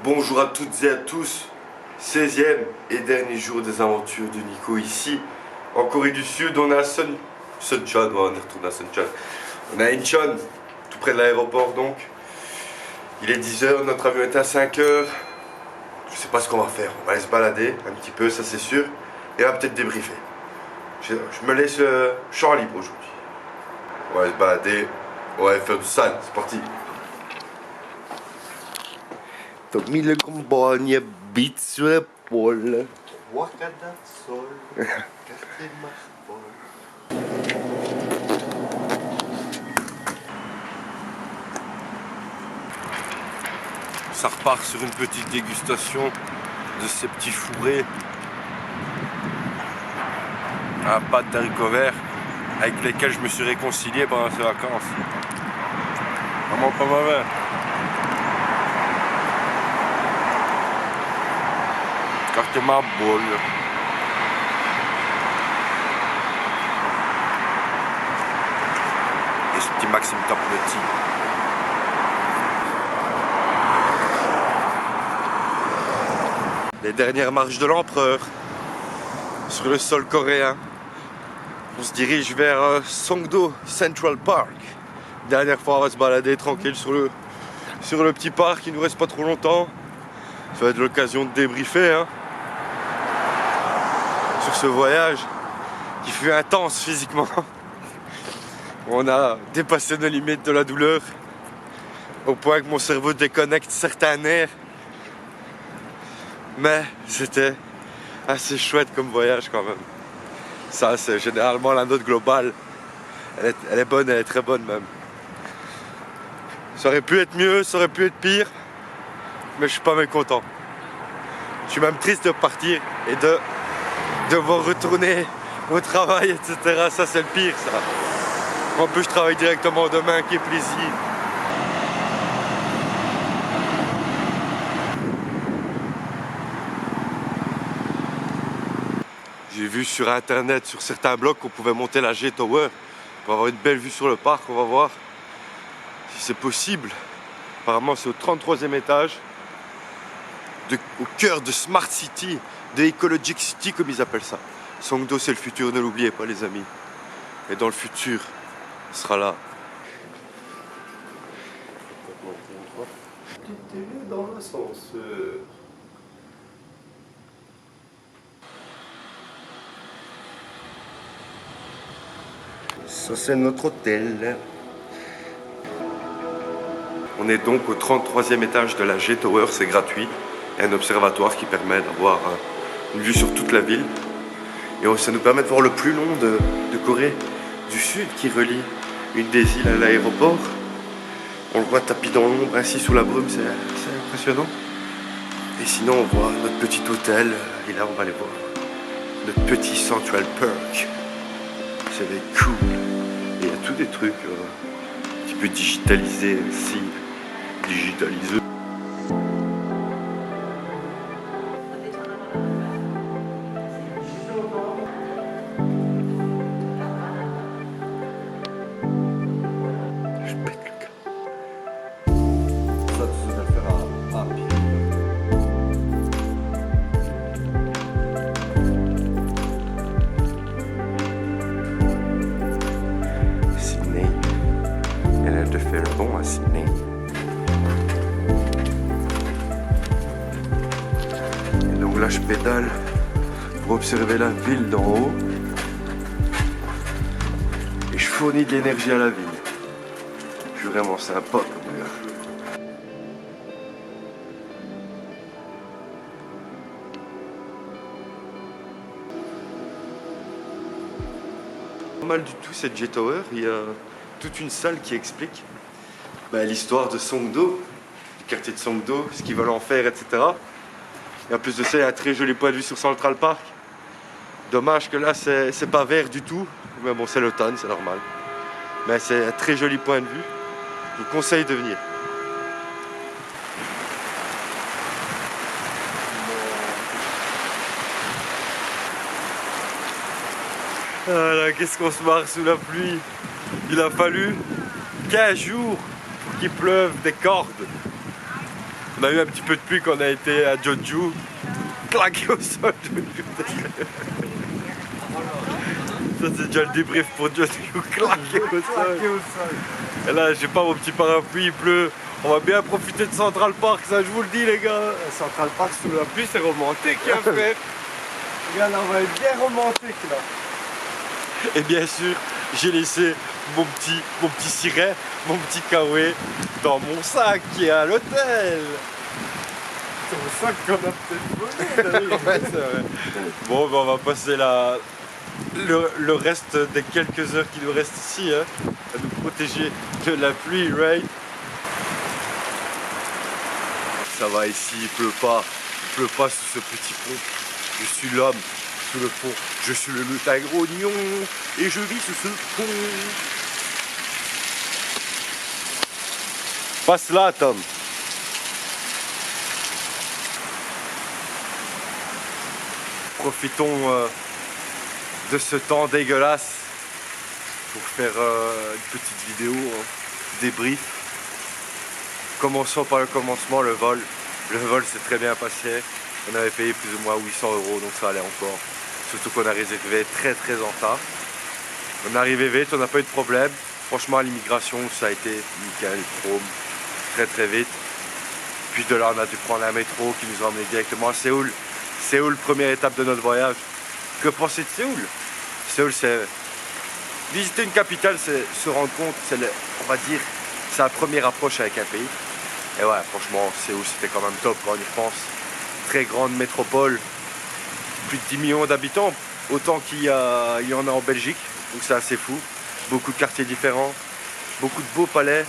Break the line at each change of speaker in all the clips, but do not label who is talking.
Bonjour à toutes et à tous, 16e et dernier jour des aventures de Nico ici, en Corée du Sud. On est à Suncheon, on est retourné à Suncheon. On est à Incheon, tout près de l'aéroport donc. Il est 10h, notre avion est à 5h. Je sais pas ce qu'on va faire, on va aller se balader un petit peu, ça c'est sûr, et on va peut-être débriefer. Je me laisse le champ libre aujourd'hui. On va aller se balader, on va aller faire du sale, c'est parti. T'as mis le compagne, bite sur l'épaule. Wakada sol, café marche. Ça repart sur une petite dégustation de ces petits fourrés à pâte d'haricots verts avec lesquels je me suis réconcilié pendant ces vacances. Vraiment pas mauvais. Carte ma bolle. Et ce petit Maxime Top Nutty. Les dernières marches de l'empereur sur le sol coréen. On se dirige vers Songdo Central Park. Dernière fois, on va se balader tranquille sur le petit parc. Il nous reste pas trop longtemps. Ça va être l'occasion de débriefer hein, sur ce voyage qui fut intense physiquement. On a dépassé nos limites de la douleur au point que mon cerveau déconnecte certains nerfs. Mais c'était assez chouette comme voyage quand même. Ça c'est généralement la note globale. Elle est bonne, elle est très bonne même. Ça aurait pu être mieux, ça aurait pu être pire. Mais je suis pas mécontent. Je suis même triste de partir et de devoir retourner au travail, etc. Ça c'est le pire ça. En plus je travaille directement demain, qui est plaisir. J'ai vu sur internet, sur certains blogs, qu'on pouvait monter la G-Tower pour avoir une belle vue sur le parc. On va voir si c'est possible. Apparemment c'est au 33e étage, au cœur de Smart City, de Ecologic City comme ils appellent ça. Songdo c'est le futur, ne l'oubliez pas les amis. Et dans le futur, on sera là. Dans l'ascenseur. Ça c'est notre hôtel. On est donc au 33e étage de la G-Tower, c'est gratuit. Il y a un observatoire qui permet d'avoir une vue sur toute la ville. Et ça nous permet de voir le plus long de Corée du Sud qui relie une des îles à l'aéroport. On le voit tapis dans l'ombre ainsi sous la brume, c'est impressionnant. Et sinon on voit notre petit hôtel, et là on va aller voir notre petit Central Park. C'est cool. Et il y a tous des trucs un petit peu digitalisés ici. Digitalisés. Je pète le cas. Ça, tu dois le faire à pied. Sydney. Elle a de faire bon à Sydney. Et donc là, je pédale pour observer la ville d'en haut. Et je fournis de l'énergie à la ville. Je suis vraiment sympa comme gars. Pas mal du tout cette G-Tower. Il y a toute une salle qui explique l'histoire de Songdo, du quartier de Songdo, ce qu'ils veulent en faire, etc. Et en plus de ça, il y a un très joli point de vue sur Central Park. Dommage que là, c'est pas vert du tout. Mais bon, c'est l'automne, c'est normal. Mais c'est un très joli point de vue. Je vous conseille de venir. Ah là, qu'est-ce qu'on se marre sous la pluie. Il a fallu 15 jours pour qu'il pleuve des cordes. On a eu un petit peu de pluie quand on a été à Jeonju. Claqué au sol. Ça c'est déjà le débrief pour Jeonju. Claqué au sol. Et là j'ai pas mon petit parapluie, il pleut. On va bien profiter de Central Park, ça je vous le dis les gars.
Central Park sous la pluie, c'est romantique hein frère. Regarde, on va être bien romantique là.
Et bien sûr, j'ai laissé mon petit siret, mon petit kawaii dans mon sac qui est à l'hôtel.
C'est pour ça qu'on a peut-être volé.
Ouais, c'est vrai. Bon, ben, on va passer le reste des quelques heures qui nous restent ici, hein, à nous protéger de la pluie, right? Ça va ici, il pleut pas sous ce petit pont. Je suis l'homme sous le pont. Je suis le Tagrognon et je vis sous ce pont. Passe là, Tom. Profitons de ce temps dégueulasse pour faire une petite vidéo, hein, débrief. Commençons par le commencement, le vol. Le vol s'est très bien passé. On avait payé plus ou moins 800 €, donc ça allait encore. Surtout qu'on a réservé très en retard. On est arrivé vite, on n'a pas eu de problème. Franchement, à l'immigration, ça a été nickel, chrome, très vite. Puis de là, on a dû prendre un métro qui nous a emmené directement à Séoul. Séoul, première étape de notre voyage. Que penser de Séoul? Séoul, c'est... Visiter une capitale, c'est se rendre compte, on va dire, c'est la première approche avec un pays. Et ouais, franchement, Séoul, c'était quand même top quand on y pense. Très grande métropole, plus de 10 millions d'habitants, autant qu'il y en a en Belgique, donc c'est assez fou. Beaucoup de quartiers différents, beaucoup de beaux palais,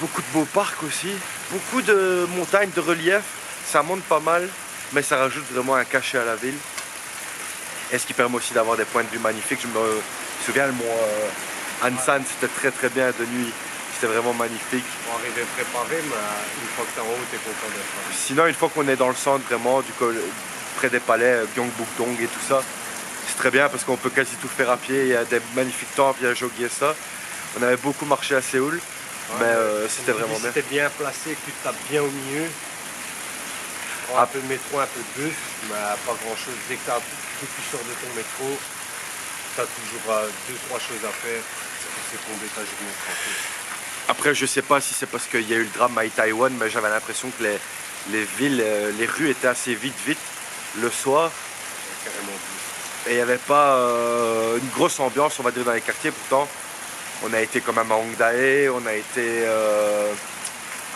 beaucoup de beaux parcs aussi, beaucoup de montagnes, de relief. Ça monte pas mal, mais ça rajoute vraiment un cachet à la ville. Et ce qui permet aussi d'avoir des points de vue magnifiques. Je me souviens, le mont Ansan, c'était très bien de nuit. C'était vraiment magnifique.
On arrivait préparé, mais une fois que t'es en haut, t'es content d'être là.
Sinon, une fois qu'on est dans le centre, vraiment, près des palais, Gyeongbuk-dong et tout ça, c'est très bien parce qu'on peut quasi tout faire à pied. Il y a des magnifiques temples, il y a Jogye ça. On avait beaucoup marché à Séoul, ouais, mais c'était vraiment bien.
Si t'es bien placé, que tu te tapes bien au milieu. Un peu de métro, un peu de bus, mais pas grand chose. Dès que tu sors de ton métro, tu as toujours 2-3 choses à faire. C'est tomber ta journée tranquille.
Après, je sais pas si c'est parce qu'il y a eu le drame à Itaewon, mais j'avais l'impression que les villes, les rues étaient assez vite le soir.
Carrément plus.
Et il n'y avait pas une grosse ambiance, on va dire, dans les quartiers. Pourtant, on a été quand même à Hongdae, on a été,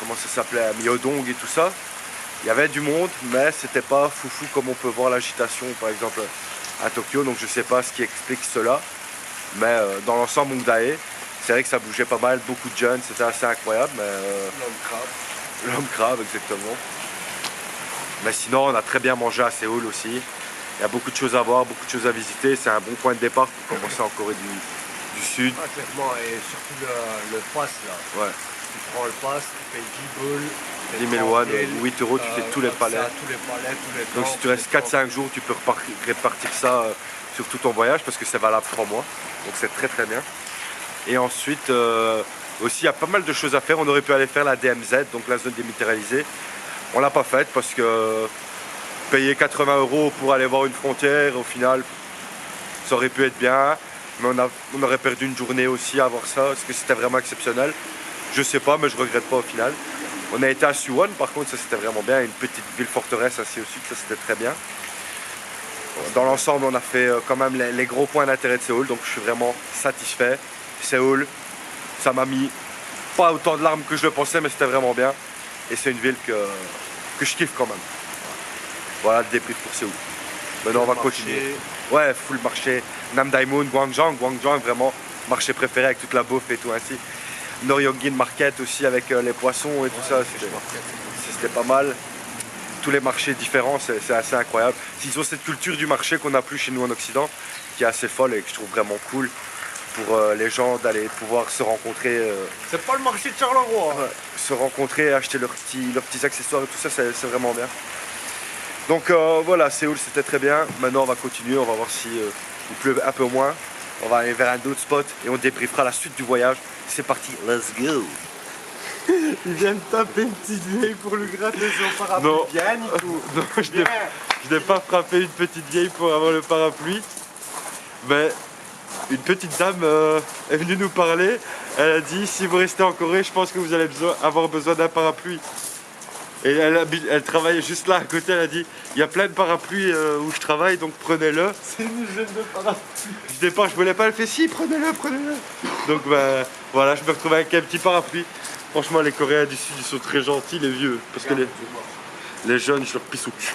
comment ça s'appelait, à Myeodong et tout ça. Il y avait du monde, mais c'était pas foufou comme on peut voir l'agitation, par exemple, à Tokyo. Donc je sais pas ce qui explique cela. Mais dans l'ensemble, Hongdae, c'est vrai que ça bougeait pas mal, beaucoup de jeunes, c'était assez incroyable.
L'homme crabe.
L'homme crabe, exactement. Mais sinon, on a très bien mangé à Séoul aussi. Il y a beaucoup de choses à voir, beaucoup de choses à visiter. C'est un bon point de départ pour commencer en Corée du Sud.
Ah, clairement, et surtout le pass là.
Ouais.
Tu prends le pass, tu payes 10 boules.
10 000 won, 8 €, tu fais tous les palais.
Tous les palais, tous les
Donc si tu restes 4-5 jours, tu peux répartir ça sur tout ton voyage parce que c'est valable 3 mois. Donc c'est très bien. Et ensuite, aussi il y a pas mal de choses à faire. On aurait pu aller faire la DMZ, donc la zone démilitarisée. On l'a pas faite parce que payer 80 € pour aller voir une frontière, au final, ça aurait pu être bien. Mais on aurait perdu une journée aussi à voir ça. Est-ce que c'était vraiment exceptionnel? Je sais pas, mais je regrette pas au final. On a été à Suwon, par contre, ça c'était vraiment bien. Une petite ville forteresse ainsi au sud, ça c'était très bien. Dans l'ensemble, on a fait quand même les gros points d'intérêt de Séoul, donc je suis vraiment satisfait. Séoul, ça m'a mis pas autant de larmes que je le pensais, mais c'était vraiment bien. Et c'est une ville que je kiffe quand même. Voilà le débrief pour Séoul. Maintenant, on va continuer. Ouais, full marché. Namdaemun, Gwangjang, vraiment marché préféré avec toute la bouffe et tout ainsi. Noryongin Market aussi avec les poissons et tout ça, c'était pas mal. Tous les marchés différents, c'est assez incroyable. Ils ont cette culture du marché qu'on n'a plus chez nous en Occident, qui est assez folle et que je trouve vraiment cool pour les gens d'aller pouvoir se rencontrer.
C'est pas le marché de Charleroi.
Se rencontrer, acheter leurs petits accessoires et tout ça, c'est vraiment bien. Donc voilà, Séoul c'était très bien. Maintenant on va continuer, on va voir si il pleut un peu moins. On va aller vers un autre spot et on débriefera la suite du voyage. C'est parti, let's go!
Il vient de taper une petite vieille pour lui gratter son parapluie.
Non.
Bien, Nico.
Non, je n'ai pas frappé une petite vieille pour avoir le parapluie. Mais une petite dame est venue nous parler. Elle a dit, si vous restez en Corée, je pense que vous allez avoir besoin d'un parapluie. Et elle travaillait juste là à côté. Elle a dit, il y a plein de parapluies où je travaille, donc prenez-le.
C'est une jeune de parapluie.
Je voulais pas, elle fait si, prenez-le, prenez-le. Donc ben voilà, je me retrouve avec un petit parapluie. Franchement, les Coréens du Sud, ils sont très gentils, les vieux. Parce que les jeunes, je leur pisse au cul.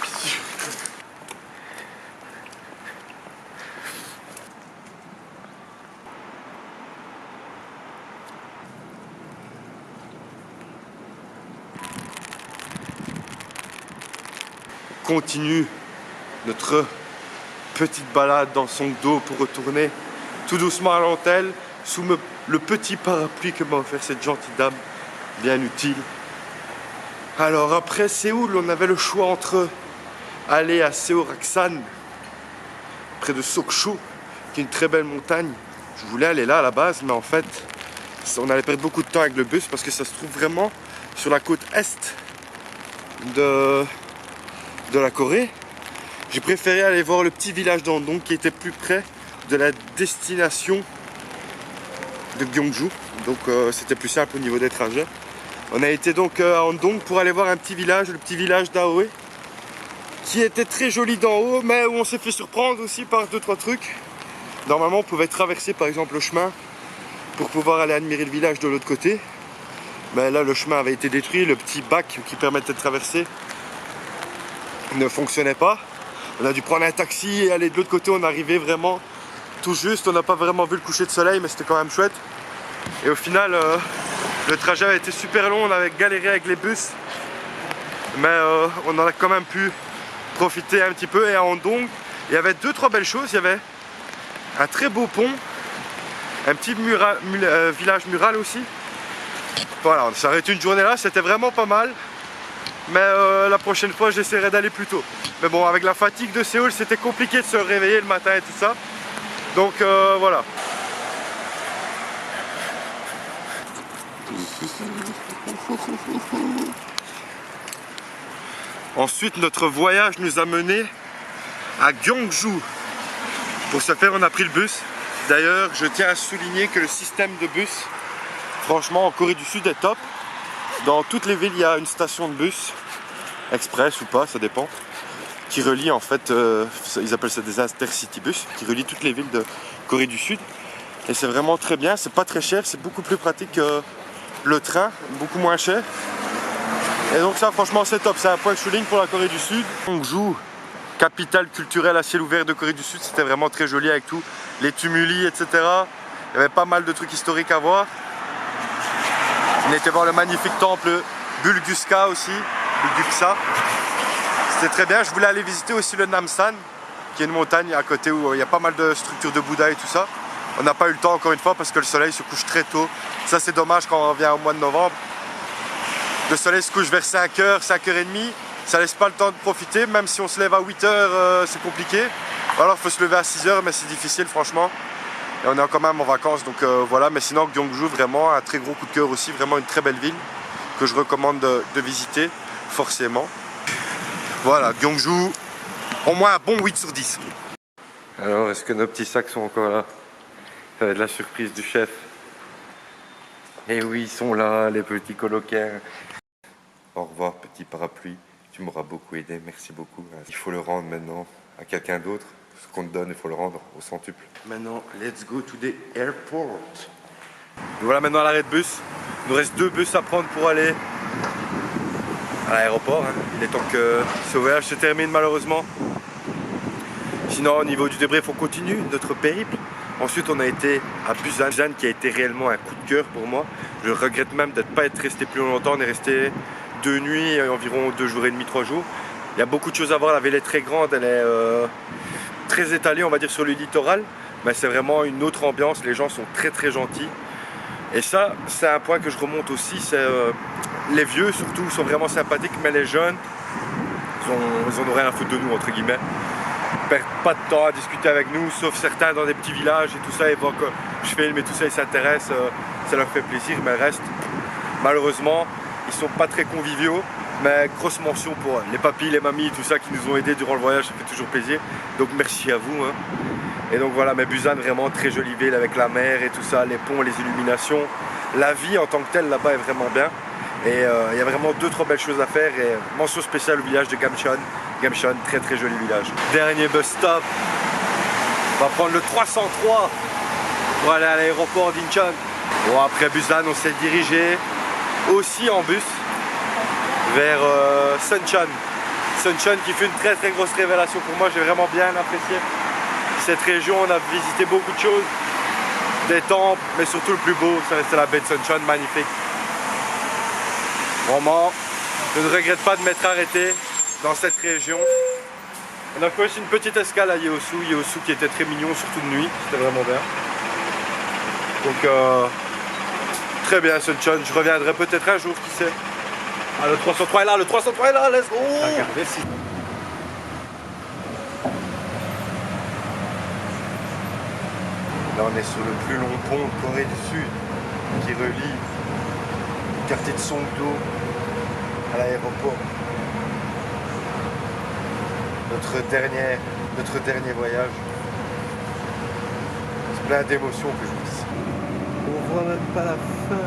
Continue notre petite balade dans son dos pour retourner tout doucement à l'hôtel sous le petit parapluie que m'a offert cette gentille dame, bien utile. Alors après Séoul, on avait le choix entre aller à Seoraksan, près de Sokcho, qui est une très belle montagne. Je voulais aller là à la base, mais en fait, on allait perdre beaucoup de temps avec le bus parce que ça se trouve vraiment sur la côte est de la Corée. J'ai préféré aller voir le petit village d'Andong qui était plus près de la destination de Gyeongju. Donc c'était plus simple au niveau des trajets. On a été donc à Andong pour aller voir un petit village, le petit village d'Aoe, qui était très joli d'en haut, mais où on s'est fait surprendre aussi par 2-3 trucs. Normalement on pouvait traverser par exemple le chemin pour pouvoir aller admirer le village de l'autre côté. Mais là le chemin avait été détruit, le petit bac qui permettait de traverser ne fonctionnait pas. On a dû prendre un taxi et aller de l'autre côté. On arrivait vraiment tout juste. On n'a pas vraiment vu le coucher de soleil, mais c'était quand même chouette. Et au final, le trajet a été super long. On avait galéré avec les bus, mais on en a quand même pu profiter un petit peu. Et à Andong, il y avait 2-3 belles choses. Il y avait un très beau pont, un petit village mural aussi. Voilà, on s'est arrêté une journée là. C'était vraiment pas mal. Mais la prochaine fois j'essaierai d'aller plus tôt. Mais bon, avec la fatigue de Séoul, c'était compliqué de se réveiller le matin et tout ça. Donc voilà. Ensuite, notre voyage nous a menés à Gyeongju. Pour ce faire, on a pris le bus. D'ailleurs, je tiens à souligner que le système de bus, franchement, en Corée du Sud est top. Dans toutes les villes, il y a une station de bus, express ou pas, ça dépend, qui relie en fait, ils appellent ça des intercity bus, qui relie toutes les villes de Corée du Sud. Et c'est vraiment très bien, c'est pas très cher, c'est beaucoup plus pratique que le train, beaucoup moins cher. Et donc ça, franchement, c'est top, c'est un point que je souligne pour la Corée du Sud. Gyeongju, capitale culturelle à ciel ouvert de Corée du Sud, c'était vraiment très joli avec tout, les tumuli, etc. Il y avait pas mal de trucs historiques à voir. On était voir le magnifique temple Bulguska aussi, Bulguksa. C'était très bien. Je voulais aller visiter aussi le Namsan, qui est une montagne à côté où il y a pas mal de structures de Bouddha et tout ça. On n'a pas eu le temps encore une fois parce que le soleil se couche très tôt. Ça c'est dommage quand on vient au mois de novembre. Le soleil se couche vers 5h, 5h30. Ça laisse pas le temps de profiter, même si on se lève à 8h, c'est compliqué. Alors il faut se lever à 6h, mais c'est difficile franchement. Et on est quand même en vacances, donc voilà. Mais sinon, Gyeongju, vraiment un très gros coup de cœur aussi. Vraiment une très belle ville que je recommande de visiter, forcément. Voilà, Gyeongju, au moins un bon 8 sur 10. Alors, est-ce que nos petits sacs sont encore là? Ça va être la surprise du chef. Et oui, ils sont là, les petits colocains. Au revoir, petit parapluie. Tu m'auras beaucoup aidé, merci beaucoup. Il faut le rendre maintenant à quelqu'un d'autre. Ce qu'on te donne, il faut le rendre au centuple. Maintenant, let's go to the airport. Voilà maintenant à l'arrêt de bus. Il nous reste 2 bus à prendre pour aller à l'aéroport. Il est temps que ce voyage se termine malheureusement. Sinon, au niveau du débrief, on continue notre périple. Ensuite, on a été à Busan. Busan qui a été réellement un coup de cœur pour moi. Je regrette même de ne pas être resté plus longtemps. On est resté 2 nuits, environ 2 jours et demi, 3 jours. Il y a beaucoup de choses à voir. La ville est très grande. Elle est très étalée, on va dire, sur le littoral. Mais c'est vraiment une autre ambiance. Les gens sont très très gentils. Et ça, c'est un point que je remonte aussi. C'est les vieux, surtout, sont vraiment sympathiques. Mais les jeunes, ils en ont rien à foutre de nous, entre guillemets. Ils perdent pas de temps à discuter avec nous, sauf certains dans des petits villages et tout ça. Ils voient que je filme et tout ça, ils s'intéressent. Ça leur fait plaisir. Mais le reste, Malheureusement, ils sont pas très conviviaux, mais grosse mention pour les papis, les mamies, tout ça qui nous ont aidés durant le voyage, ça fait toujours plaisir. Donc merci à vous. Hein. Et donc voilà, mais Busan, vraiment très jolie ville avec la mer et tout ça, les ponts, les illuminations. La vie en tant que telle là-bas est vraiment bien. Et il y a vraiment 2-3 belles choses à faire. Et mention spéciale au village de Gamcheon. Gamcheon, très très joli village. Dernier bus stop. On va prendre le 303 pour aller à l'aéroport d'Incheon. Bon, après Busan, on s'est dirigé aussi en bus vers Suncheon. Suncheon qui fait une très très grosse révélation pour moi. J'ai vraiment bien apprécié cette région. On a visité beaucoup de choses, des temples, mais surtout le plus beau, ça restait la baie de Suncheon, magnifique. Vraiment, je ne regrette pas de m'être arrêté dans cette région. On a fait aussi une petite escale à Yeosu, Yeosu qui était très mignon, surtout de nuit, c'était vraiment bien. Donc très bien Suncheon, je reviendrai peut-être un jour, qui sait. Ah, le 303 est là, le 303 est là, let's go. Regardez si... Là on est sur le plus long pont de Corée du Sud qui relie le quartier de Songdo à l'aéroport. Notre dernier voyage. C'est plein d'émotions que je vous dis. On voit même pas la fin.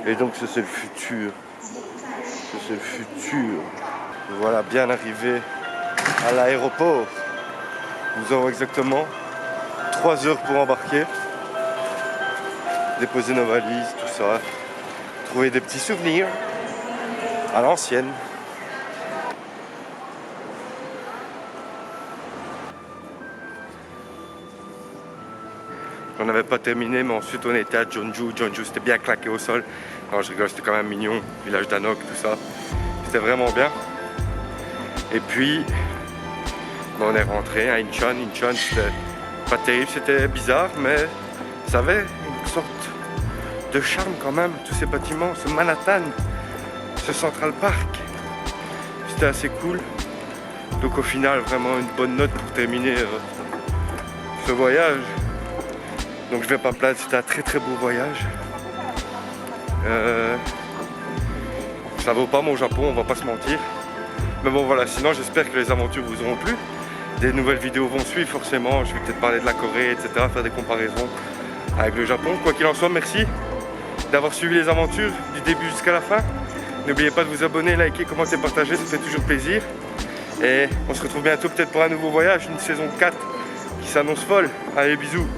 Et donc c'est le futur. C'est le futur. Voilà, bien arrivé à l'aéroport. Nous avons exactement 3 heures pour embarquer. Déposer nos valises, tout ça. Trouver des petits souvenirs à l'ancienne. On n'avait pas terminé, mais ensuite on était à Jeonju. Jeonju c'était bien claqué au sol. Non, je rigole, c'était quand même mignon. Village d'Anok, tout ça. C'était vraiment bien. Et puis, bon, on est rentré à Incheon. Incheon, c'était pas terrible, c'était bizarre, mais ça avait une sorte de charme quand même. Tous ces bâtiments, ce Manhattan, ce Central Park. C'était assez cool. Donc au final, vraiment une bonne note pour terminer ce voyage. Donc je vais pas me plaindre, c'était un très très beau voyage. Ça vaut pas mon Japon, on va pas se mentir. Mais bon voilà, sinon j'espère que les aventures vous auront plu. Des nouvelles vidéos vont suivre forcément. Je vais peut-être parler de la Corée, etc. Faire des comparaisons avec le Japon. Quoi qu'il en soit, merci d'avoir suivi les aventures du début jusqu'à la fin. N'oubliez pas de vous abonner, liker, commenter, partager, ça fait toujours plaisir. Et on se retrouve bientôt peut-être pour un nouveau voyage, une saison 4 qui s'annonce folle. Allez, bisous.